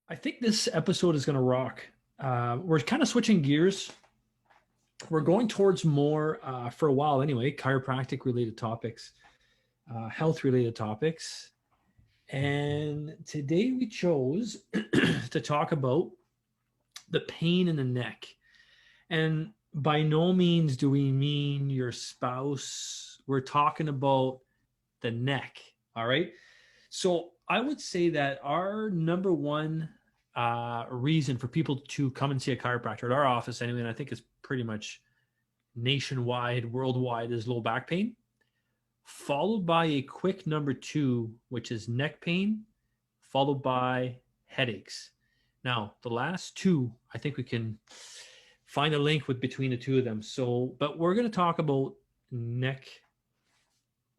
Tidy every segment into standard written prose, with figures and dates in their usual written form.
I think this episode is going to rock. We're kind of switching gears. We're going towards more, for a while anyway, chiropractic related topics, health related topics. And today we chose to talk about the pain in the neck. And by no means do we mean your spouse. We're talking about the neck. All right. So I would say that our number one reason for people to come and see a chiropractor at our office, anyway, and I think it's pretty much nationwide, worldwide, is low back pain, followed by a quick number two, which is neck pain, followed by headaches. Now, the last two, I think we can find a link with between the two of them. So, but we're going to talk about neck,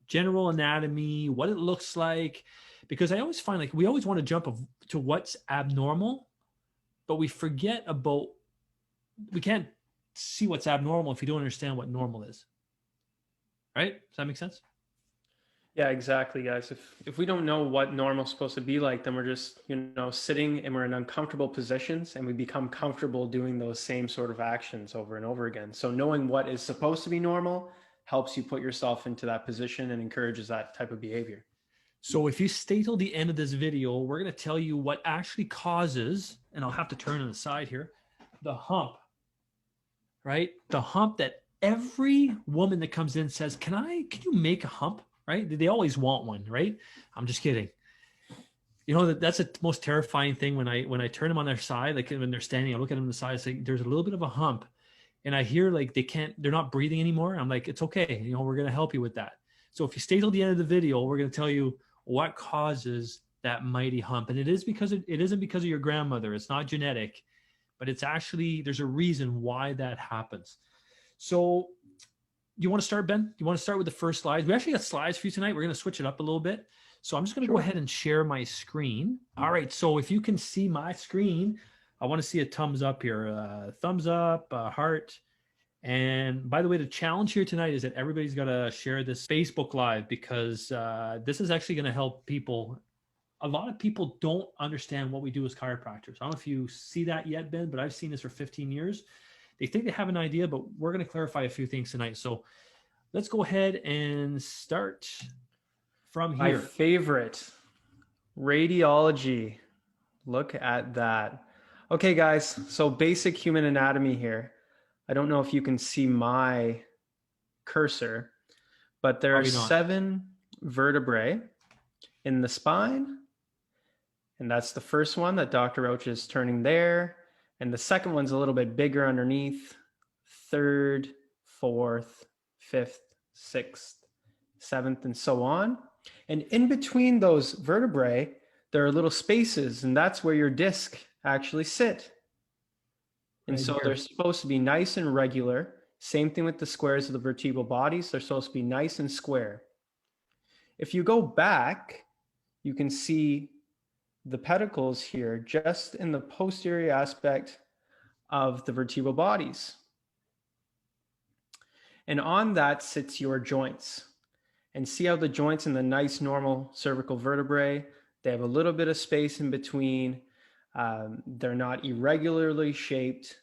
general anatomy, what it looks like, because I always find like we always want to jump to what's abnormal, but we forget about, we can't see what's abnormal if you don't understand what normal is. Right? Does that make sense? Yeah, exactly, guys. If we don't know what normal's supposed to be like, then we're just, sitting and we're in uncomfortable positions and we become comfortable doing those same sort of actions over and over again. So knowing what is supposed to be normal helps you put yourself into that position and encourages that type of behavior. So if you stay till the end of this video, we're going to tell you what actually causes, and I'll have to turn on the side here, the hump, right? The hump that every woman that comes in says, can you make a hump? Right? They always want one, right? I'm just kidding. You know, that's the most terrifying thing when I turn them on their side, like when they're standing, I look at them on the side, it's like there's a little bit of a hump. And I hear like they're not breathing anymore. I'm like, it's okay. We're going to help you with that. So if you stay till the end of the video, we're going to tell you what causes that mighty hump. And it isn't because of your grandmother. It's not genetic, but it's actually, there's a reason why that happens. So you want to start, Ben? You want to start with the first slides? We actually got slides for you tonight. We're going to switch it up a little bit. So I'm just going to go ahead and share my screen. All right. So if you can see my screen, I want to see a thumbs up here, thumbs up, heart. And by the way, the challenge here tonight is that everybody's got to share this Facebook Live because this is actually going to help people. A lot of people don't understand what we do as chiropractors. I don't know if you see that yet, Ben, but I've seen this for 15 years. They think they have an idea, but we're going to clarify a few things tonight. So let's go ahead and start from here. My favorite, radiology. Look at that. Okay, guys, so basic human anatomy here. I don't know if you can see my cursor, but there are 7 vertebrae in the spine. And that's the first one that Dr. Roach is turning there. And the second one's a little bit bigger underneath. 3rd, 4th, 5th, 6th, 7th, and so on. And in between those vertebrae, there are little spaces, and that's where your disc actually sit. And so they're supposed to be nice and regular. Same thing with the squares of the vertebral bodies. They're supposed to be nice and square. If you go back, you can see the pedicles here just in the posterior aspect of the vertebral bodies. And on that sits your joints. And see how the joints in the nice normal cervical vertebrae, they have a little bit of space in between. They're not irregularly shaped.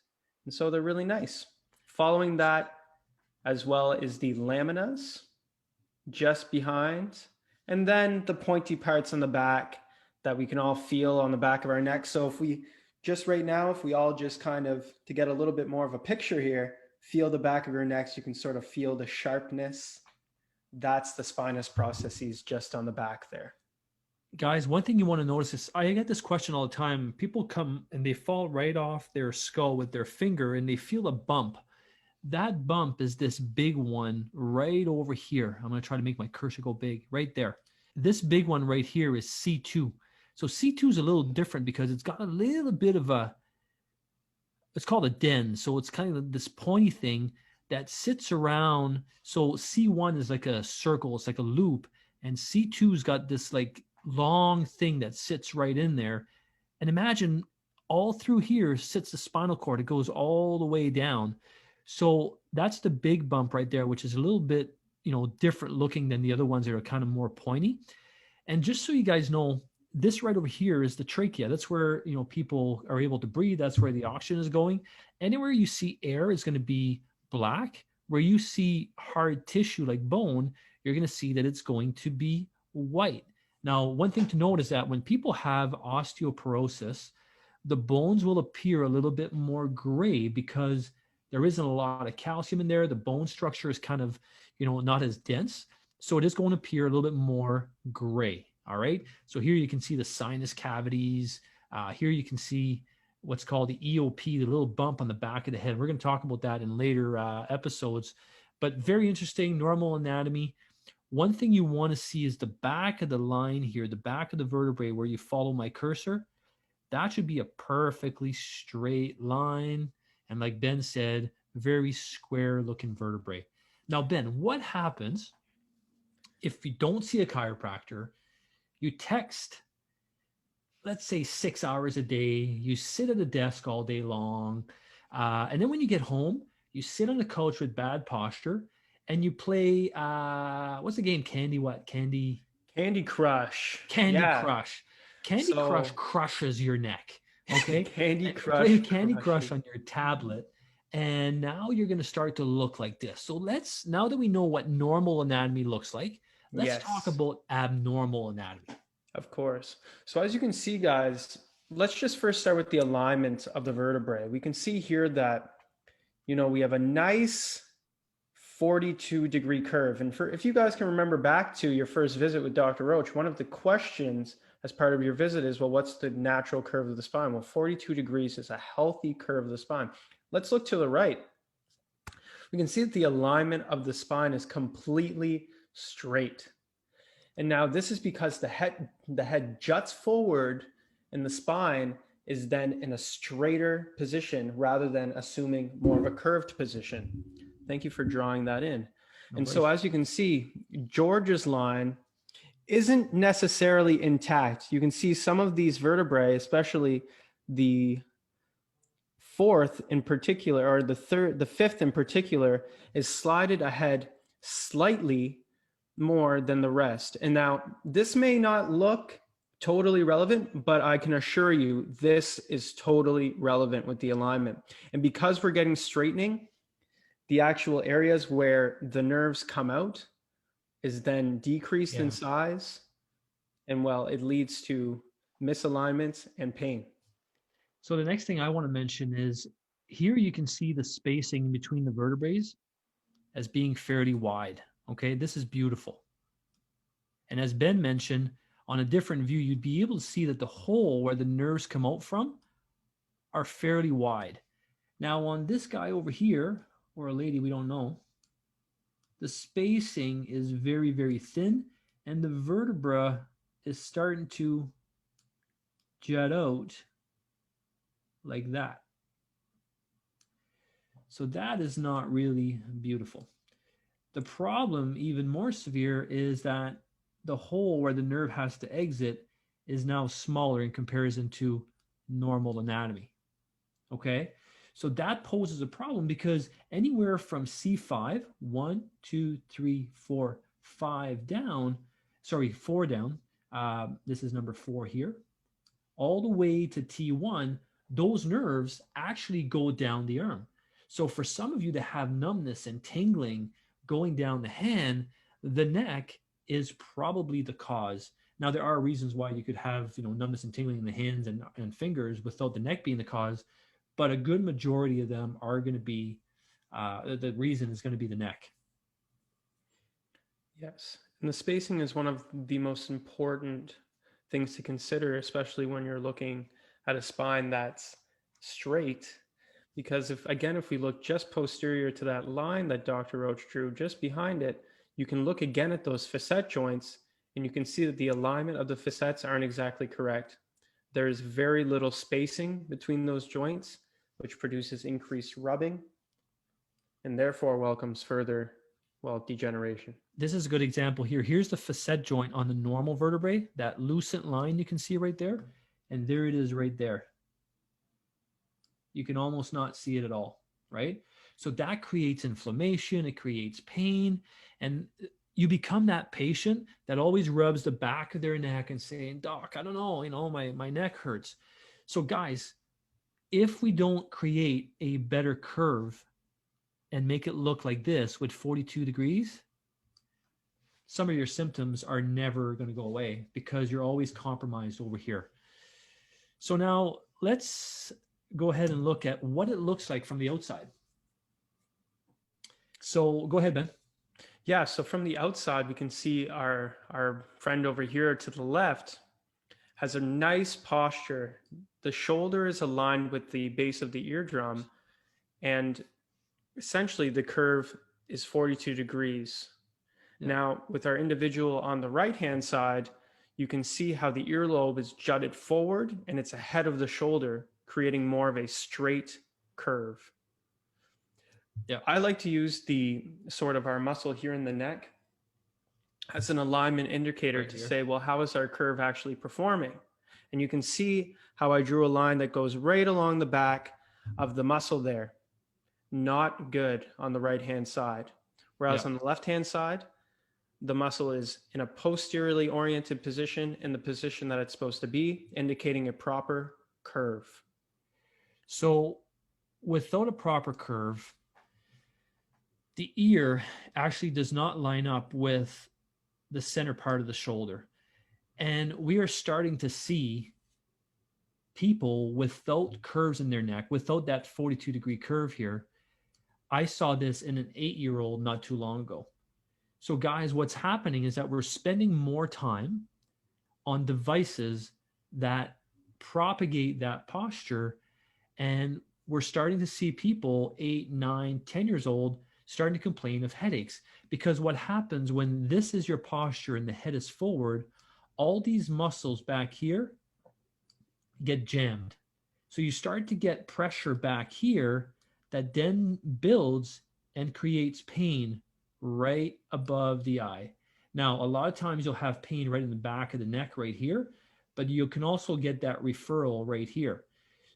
And so they're really nice. Following that as well is the laminas just behind. And then the pointy parts on the back that we can all feel on the back of our neck. So if we all just kind of, to get a little bit more of a picture here, feel the back of your necks, you can sort of feel the sharpness. That's the spinous processes just on the back there. Guys, one thing you want to notice is I get this question all the time. People come and they fall right off their skull with their finger and they feel a bump. That bump is this big one right over here. I'm going to try to make my cursor go big right there. This big one right here is C2. So C2 is a little different because it's got a little bit of it's called a den. So it's kind of this pointy thing that sits around. So C1 is like a circle. It's like a loop. And C2's got this like long thing that sits right in there. And imagine all through here sits the spinal cord. It goes all the way down. So that's the big bump right there, which is a little bit, different looking than the other ones that are kind of more pointy. And just so you guys know, this right over here is the trachea. That's where, you know, people are able to breathe. That's where the oxygen is going. Anywhere you see air is going to be black. Where you see hard tissue like bone, you're going to see that it's going to be white. Now, one thing to note is that when people have osteoporosis, the bones will appear a little bit more gray because there isn't a lot of calcium in there. The bone structure is kind of, you know, not as dense. So it is going to appear a little bit more gray. All right. So here you can see the sinus cavities. Here you can see what's called the EOP, the little bump on the back of the head. We're going to talk about that in later episodes, but very interesting, normal anatomy. One thing you want to see is the back of the line here, the back of the vertebrae where you follow my cursor. That should be a perfectly straight line. And like Ben said, very square looking vertebrae. Now, Ben, what happens if you don't see a chiropractor? You text, let's say 6 hours a day, you sit at a desk all day long. And then when you get home, you sit on the couch with bad posture and you play, what's the game? Candy what? Candy Crush. Candy Yeah. Crush. Candy Crush crushes your neck. Okay. Candy Crush. Play Candy Crush on your tablet. And now you're going to start to look like this. So now that we know what normal anatomy looks like, let's talk about abnormal anatomy. Of course. So as you can see, guys, let's just first start with the alignment of the vertebrae. We can see here that, you know, we have a nice 42-degree curve. And if you guys can remember back to your first visit with Dr. Roach, one of the questions as part of your visit is, well, what's the natural curve of the spine? Well, 42 degrees is a healthy curve of the spine. Let's look to the right. We can see that the alignment of the spine is completely straight. And now this is because the head juts forward and the spine is then in a straighter position rather than assuming more of a curved position. Thank you for drawing that in. And so as you can see, George's line isn't necessarily intact. You can see some of these vertebrae, especially the fourth in particular, or the fifth in particular, is slided ahead slightly more than the rest. And now this may not look totally relevant, but I can assure you this is totally relevant with the alignment. And because we're getting straightening, the actual areas where the nerves come out is then decreased in size. And well, it leads to misalignments and pain. So the next thing I want to mention is here you can see the spacing between the vertebrae as being fairly wide. Okay, this is beautiful. And as Ben mentioned, on a different view, you'd be able to see that the hole where the nerves come out from are fairly wide. Now on this guy over here, or a lady, we don't know, the spacing is very, very thin, and the vertebra is starting to jut out like that. So that is not really beautiful. The problem, even more severe, is that the hole where the nerve has to exit is now smaller in comparison to normal anatomy. Okay? So that poses a problem because anywhere from C5, 1, 2, 3, 4, 5 down, 4 down, this is number 4 here, all the way to T1, those nerves actually go down the arm. So for some of you that have numbness and tingling going down the hand, the neck is probably the cause. Now there are reasons why you could have, you know, numbness and tingling in the hands and fingers without the neck being the cause, but a good majority of them are going to be, the reason is going to be the neck. Yes, and the spacing is one of the most important things to consider, especially when you're looking at a spine that's straight. Because if we look just posterior to that line that Dr. Roach drew, just behind it, you can look again at those facet joints and you can see that the alignment of the facets aren't exactly correct. There's very little spacing between those joints, which produces increased rubbing and therefore welcomes further, degeneration. This is a good example here. Here's the facet joint on the normal vertebrae, that lucent line you can see right there. And there it is right there. You can almost not see it at all, right? So that creates inflammation, it creates pain. And you become that patient that always rubs the back of their neck and saying, "Doc, I don't know, my neck hurts." So guys, if we don't create a better curve and make it look like this with 42 degrees, some of your symptoms are never going to go away because you're always compromised over here. So now let's go ahead and look at what it looks like from the outside. So go ahead, Ben. Yeah, so from the outside, we can see our friend over here to the left has a nice posture. The shoulder is aligned with the base of the eardrum, and essentially the curve is 42 degrees. Yeah. Now, with our individual on the right-hand side, you can see how the earlobe is jutted forward and it's ahead of the shoulder, creating more of a straight curve. Yeah, I like to use the sort of our muscle here in the neck as an alignment indicator right to here. Say, well, how is our curve actually performing? And you can see how I drew a line that goes right along the back of the muscle there. Not good on the right-hand side. Whereas on the left-hand side, the muscle is in a posteriorly oriented position in the position that it's supposed to be, indicating a proper curve. So without a proper curve, the ear actually does not line up with the center part of the shoulder. And we are starting to see people without curves in their neck, without that 42-degree curve here. I saw this in an 8-year-old not too long ago. So guys, what's happening is that we're spending more time on devices that propagate that posture, and we're starting to see people 8, 9, 10 years old starting to complain of headaches. Because what happens when this is your posture and the head is forward, all these muscles back here get jammed. So you start to get pressure back here that then builds and creates pain right above the eye. Now, a lot of times you'll have pain right in the back of the neck right here, but you can also get that referral right here.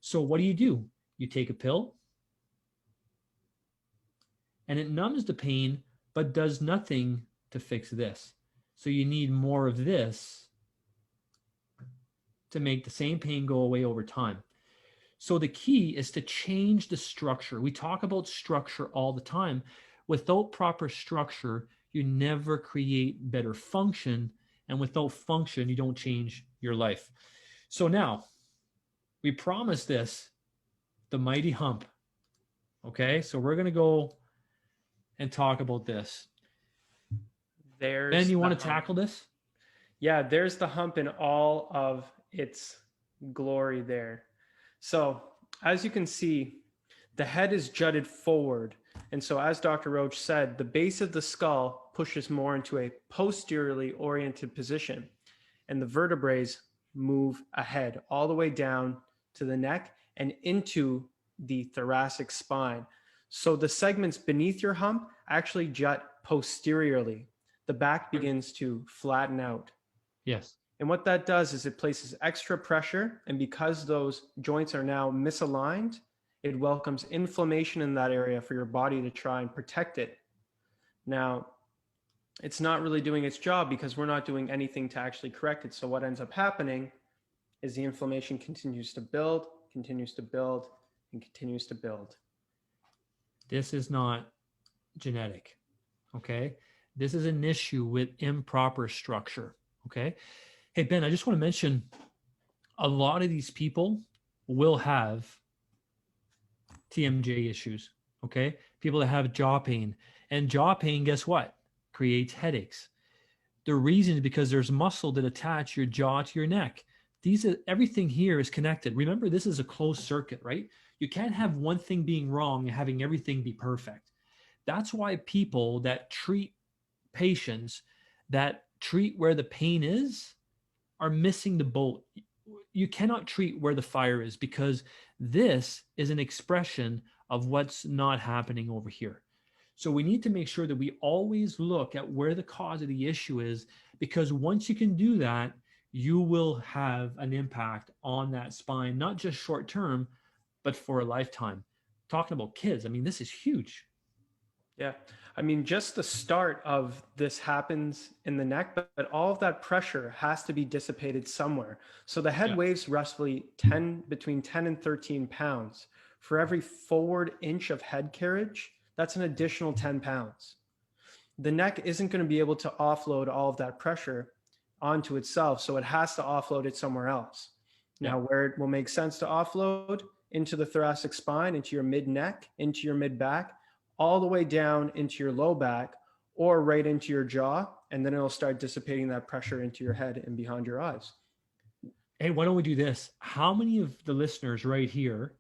So what do? You take a pill and it numbs the pain, but does nothing to fix this. So you need more of this to make the same pain go away over time. So the key is to change the structure. We talk about structure all the time. Without proper structure, you never create better function. And without function, you don't change your life. So now, we promised this, the mighty hump. Okay, so we're going to go and talk about this. Ben, you want to tackle this? Yeah, there's the hump in all of its glory there. So as you can see, the head is jutted forward. And so as Dr. Roach said, the base of the skull pushes more into a posteriorly oriented position, and the vertebrae move ahead all the way down to the neck and into the thoracic spine. So the segments beneath your hump actually jut posteriorly. The back begins to flatten out. Yes. And what that does is it places extra pressure, and because those joints are now misaligned, it welcomes inflammation in that area for your body to try and protect it. Now, it's not really doing its job because we're not doing anything to actually correct it. So what ends up happening is the inflammation continues to build, and continues to build. This is not genetic, okay? This is an issue with improper structure, okay? Hey, Ben, I just want to mention a lot of these people will have TMJ issues, okay? People that have jaw pain. And jaw pain, guess what? Creates headaches. The reason is because there's muscle that attach your jaw to your neck. Everything here is connected. Remember, this is a closed circuit, right? You can't have one thing being wrong and having everything be perfect. That's why people that treat patients that treat where the pain is are missing the boat. You cannot treat where the fire is because this is an expression of what's not happening over here. So we need to make sure that we always look at where the cause of the issue is, because once you can do that, you will have an impact on that spine, not just short term, but for a lifetime. Talking about kids, I mean, this is huge. Yeah. I mean, just the start of this happens in the neck, but all of that pressure has to be dissipated somewhere. So the head Yeah. weighs roughly between 10 and 13 pounds. For every forward inch of head carriage, that's an additional 10 pounds. The neck isn't going to be able to offload all of that pressure onto itself, so it has to offload it somewhere else. Yeah. Now, where it will make sense to offload, into the thoracic spine, into your mid neck, into your mid back, all the way down into your low back, or right into your jaw, and then it'll start dissipating that pressure into your head and behind your eyes. Hey, why don't we do this? How many of the listeners right here,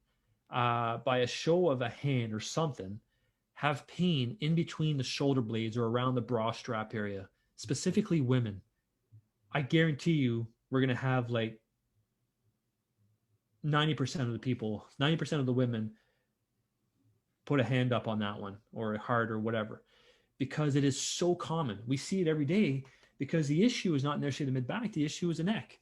by a show of a hand or something, have pain in between the shoulder blades or around the bra strap area, specifically women? I guarantee you we're going to have like 90% of the people, 90% of the women put a hand up on that one or a heart or whatever, because it is so common. We see it every day because the issue is not necessarily the mid back, the issue is the neck.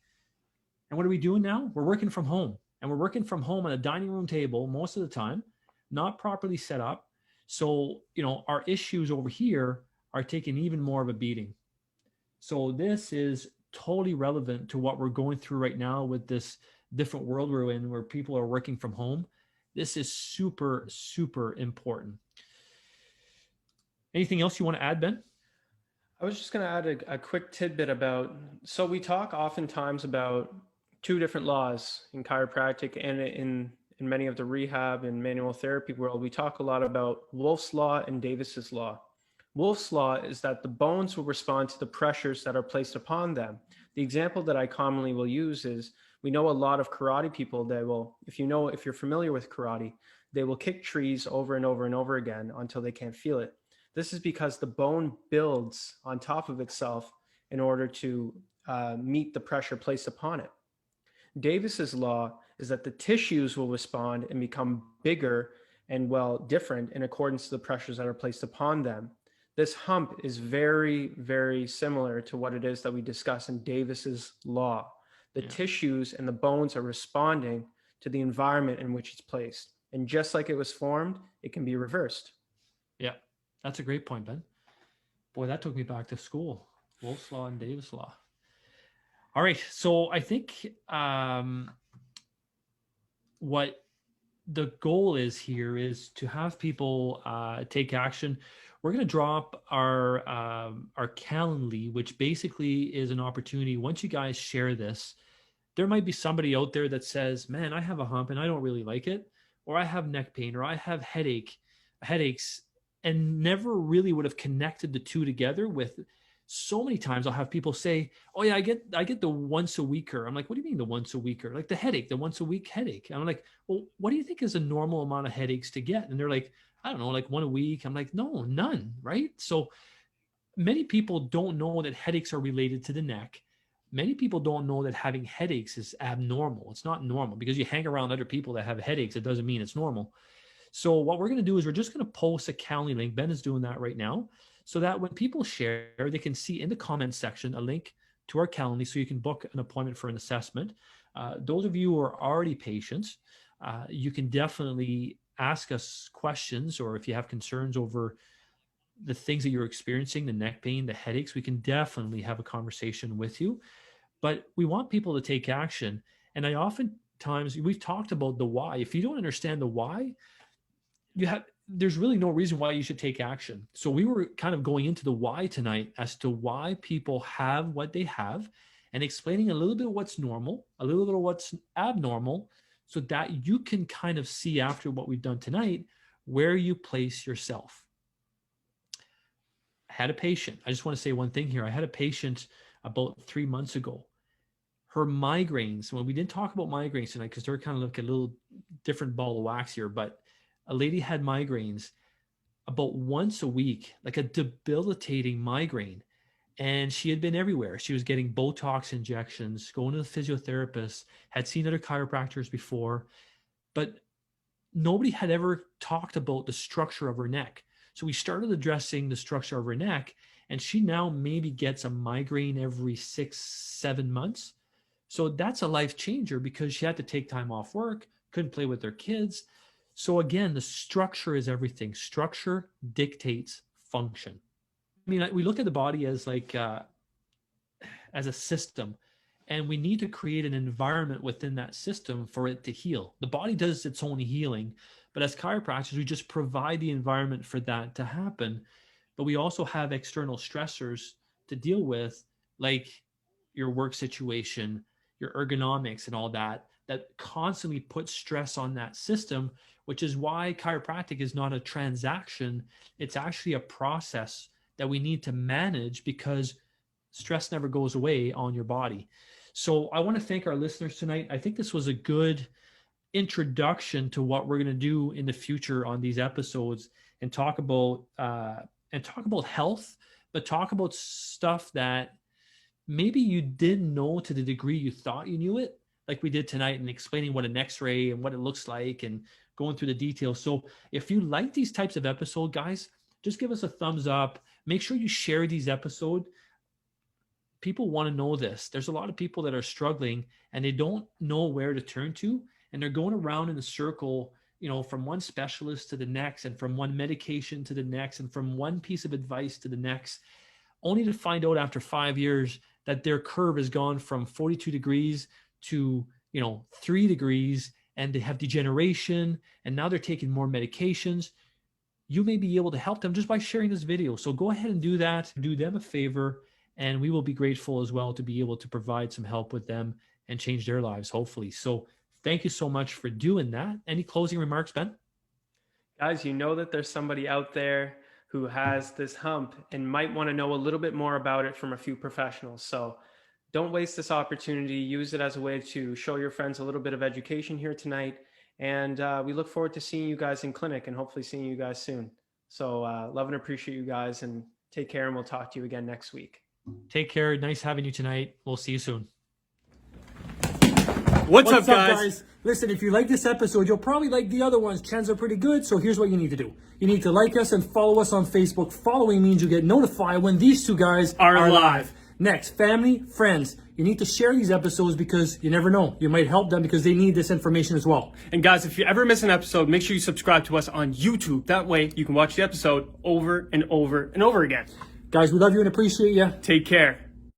And what are we doing now? We're working from home, and we're working from home on a dining room table most of the time, not properly set up. So, our issues over here are taking even more of a beating. So this is totally relevant to what we're going through right now with this different world we're in where people are working from home. This is super, super important. Anything else you want to add, Ben? I was just going to add a quick tidbit about, so we talk oftentimes about two different laws in chiropractic and in many of the rehab and manual therapy world. We talk a lot about Wolff's law and Davis's law. Wolff's law is that the bones will respond to the pressures that are placed upon them. The example that I commonly will use is, we know a lot of karate people that will, if you're familiar with karate, they will kick trees over and over and over again until they can't feel it. This is because the bone builds on top of itself in order to meet the pressure placed upon it. Davis's law is that the tissues will respond and become bigger and, well, different in accordance to the pressures that are placed upon them. This hump is very, very similar to what it is that we discuss in Davis's law. The tissues and the bones are responding to the environment in which it's placed. And just like it was formed, it can be reversed. Yeah, that's a great point, Ben. Boy, that took me back to school. Wolff's Law and Davis Law. All right, so I think what the goal is here is to have people take action. We're going to drop our Calendly, which basically is an opportunity. Once you guys share this, there might be somebody out there that says, man, I have a hump and I don't really like it, or I have neck pain, or I have headaches, and never really would have connected the two together. With so many times I'll have people say, oh yeah, I get the once a weeker. I'm like, what do you mean the once a weeker? Like the headache, the once a week headache. And I'm like, well, what do you think is a normal amount of headaches to get? And they're like, I don't know, like one a week. I'm like, no, none, right? So many people don't know that headaches are related to the neck. Many people don't know that having headaches is abnormal. It's not normal. Because you hang around other people that have headaches, it doesn't mean it's normal. So what we're going to do is we're just going to post a Calendly link. Ben is doing that right now, so that when people share, they can see in the comments section a link to our Calendly, so you can book an appointment for an assessment. Those of you who are already patients, you can definitely ask us questions, or if you have concerns over the things that you're experiencing, the neck pain, the headaches, we can definitely have a conversation with you. But we want people to take action. And I oftentimes, we've talked about the why. If you don't understand the why, there's really no reason why you should take action. So we were kind of going into the why tonight as to why people have what they have, and explaining a little bit of what's normal, a little bit of what's abnormal, so that you can kind of see, after what we've done tonight, where you place yourself. I had a patient. I just want to say one thing here. I had a patient about 3 months ago. Her migraines, well, we didn't talk about migraines tonight because they're kind of like a little different ball of wax here, but a lady had migraines about once a week, like a debilitating migraine. And she had been everywhere. She was getting Botox injections, going to the physiotherapist, had seen other chiropractors before, but nobody had ever talked about the structure of her neck. So we started addressing the structure of her neck, and she now maybe gets a migraine every 6-7 months. So that's a life changer, because she had to take time off work, couldn't play with her kids. So again, the structure is everything. Structure dictates function. I mean, we look at the body as like as a system, and we need to create an environment within that system for it to heal. The body does its own healing, but as chiropractors, we just provide the environment for that to happen. But we also have external stressors to deal with, like your work situation, your ergonomics, and all that, that constantly put stress on that system, which is why chiropractic is not a transaction. It's actually a process that we need to manage, because stress never goes away on your body. So I want to thank our listeners tonight. I think this was a good introduction to what we're going to do in the future on these episodes, and talk about health, but talk about stuff that maybe you didn't know to the degree you thought you knew it, like we did tonight, and explaining what an x-ray and what it looks like and going through the details. So if you like these types of episodes, guys, just give us a thumbs up. Make sure you share these episodes. People want to know this. There's a lot of people that are struggling and they don't know where to turn to, and they're going around in a circle, from one specialist to the next, and from one medication to the next, and from one piece of advice to the next, only to find out after 5 years that their curve has gone from 42 degrees to 3 degrees, and they have degeneration, and now they're taking more medications. You may be able to help them just by sharing this video. So go ahead and do that. Do them a favor, and we will be grateful as well to be able to provide some help with them and change their lives, hopefully. So thank you so much for doing that. Any closing remarks, Ben? Guys, you know that there's somebody out there who has this hump and might want to know a little bit more about it from a few professionals. So don't waste this opportunity. Use it as a way to show your friends a little bit of education here tonight. And we look forward to seeing you guys in clinic, and hopefully seeing you guys soon. So love and appreciate you guys, and take care, and we'll talk to you again next week. Take care. Nice having you tonight. We'll see you soon. What's up, guys? Listen, if you like this episode, you'll probably like the other ones. Chances are pretty good. So here's what you need to do. You need to like us and follow us on Facebook. Following means you get notified when these two guys are live. Next, family, friends. You need to share these episodes, because you never know. You might help them because they need this information as well. And guys, if you ever miss an episode, make sure you subscribe to us on YouTube. That way you can watch the episode over and over and over again. Guys, we love you and appreciate you. Take care.